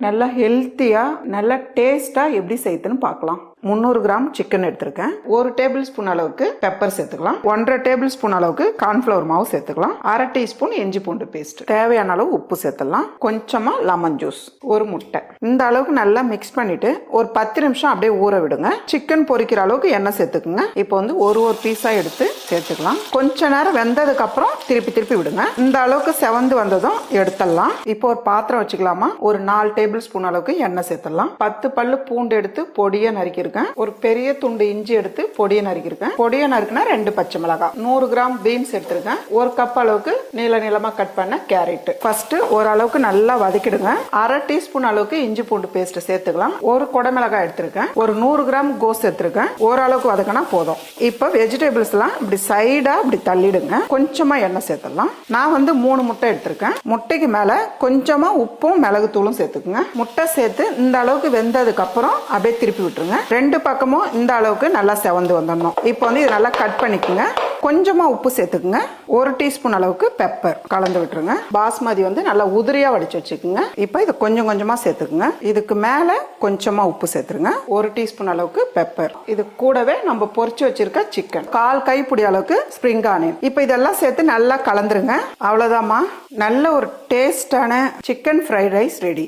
நல்லா ஹெல்த்தியாக நல்லா டேஸ்ட்டாக எப்படி செய்யுதுன்னு பார்க்கலாம். 300 கிராம் சிக்கன் எடுத்திருக்கேன். 1 டேபிள் ஸ்பூன் அளவுக்கு பெப்பர் சேர்த்துக்கலாம். 1.5 டேபிள் ஸ்பூன் அளவுக்கு கார்ன்ஃப்ளவர் மாவு சேர்த்துக்கலாம். 1/2 டீஸ்பூன் இஞ்சி பூண்டு பேஸ்ட், தேவையான அளவு உப்பு சேர்த்துக்கலாம். கொஞ்சமா லெமன் ஜூஸ், ஒரு முட்டை. இந்த அளவுக்கு நல்லா மிக்ஸ் பண்ணிட்டு ஒரு 10 நிமிஷம் அப்படியே ஊற விடுங்க. சிக்கன் பொரிக்கிற அளவுக்கு எண்ணெய் சேர்த்துக்குங்க. இப்போ வந்து ஒரு பீஸா எடுத்து சேர்த்துக்கலாம். கொஞ்ச நேரம் வெந்ததுக்கு அப்புறம் திருப்பி விடுங்க. இந்த அளவுக்கு செவந்து வந்ததும் எடுத்துடலாம். இப்போ ஒரு பாத்திரம் வச்சுக்கலாமா. ஒரு 4 டேபிள் ஸ்பூன் அளவுக்கு எண்ணெய் சேர்த்துடலாம். 10 பல்லு பூண்டு எடுத்து பொடியை நறுக்கி ஒரு பெரிய துண்டு இஞ்சி எடுத்து பொடியை நறுக்கிருக்கேன். பொடியை நறுக்குனா 2 பச்சை மிளகாய், 100 கிராம் பீன்ஸ் எடுத்திருக்கேன். 1 கப் அளவுக்கு நீளமா கட் பண்ண கேரட். ஃபர்ஸ்ட் ஓரளவுக்கு நல்லா வதக்கிடுங்க. 1/2 டீஸ்பூன் அளவுக்கு இஞ்சி பூண்டு பேஸ்ட் சேர்த்துக்கலாம். 1 குடமிளகாய் எடுத்திருக்கேன். ஒரு 100 கிராம் கோஸ் எடுத்திருக்கேன். ஓரளவுக்கு வதக்கினா போதும். இப்போ வெஜிடபிள்ஸ் எல்லாம் இப்படி சைடா இப்படி தள்ளிடுங்க. கொஞ்சமா எண்ணெய் சேர்த்துடலாம். நான் வந்து 3 முட்டை எடுத்திருக்கேன். முட்டைக்கு மேல கொஞ்சமா உப்பும் மிளகுத்தூளும் சேர்த்துக்குங்க. முட்டை சேர்த்து இந்த அளவுக்கு வெந்ததுக்கு அப்புறம் அப்படியே திருப்பி விட்டுருங்க. 2 பக்கமும் இந்த அளவுக்கு நல்லா செவந்து வந்துடணும். இப்போ வந்து இது நல்லா கட் பண்ணிக்கோங்க. கொஞ்சமா உப்பு சேர்த்துக்குங்க. 1 டீஸ்பூன் அளவுக்கு பெப்பர் கலந்து விட்டுருங்க. பாஸ்மதி வந்து நல்லா உதிரியா வடிச்சு வச்சுக்கோங்க. இப்போ இதை கொஞ்சமா சேர்த்துக்குங்க. இதுக்கு மேல கொஞ்சமா உப்பு சேர்த்துருங்க. 1 டீஸ்பூன் அளவுக்கு பெப்பர். இது கூடவே நம்ம பொரிச்சு வச்சிருக்க சிக்கன், 1/4 கைப்பிடி அளவுக்கு ஸ்ப்ரிங் ஆனியன். இப்போ இதெல்லாம் சேர்த்து நல்லா கலந்துருங்க. அவ்வளவுதாம்மா, நல்ல ஒரு டேஸ்டான சிக்கன் ஃப்ரைட் ரைஸ் ரெடி.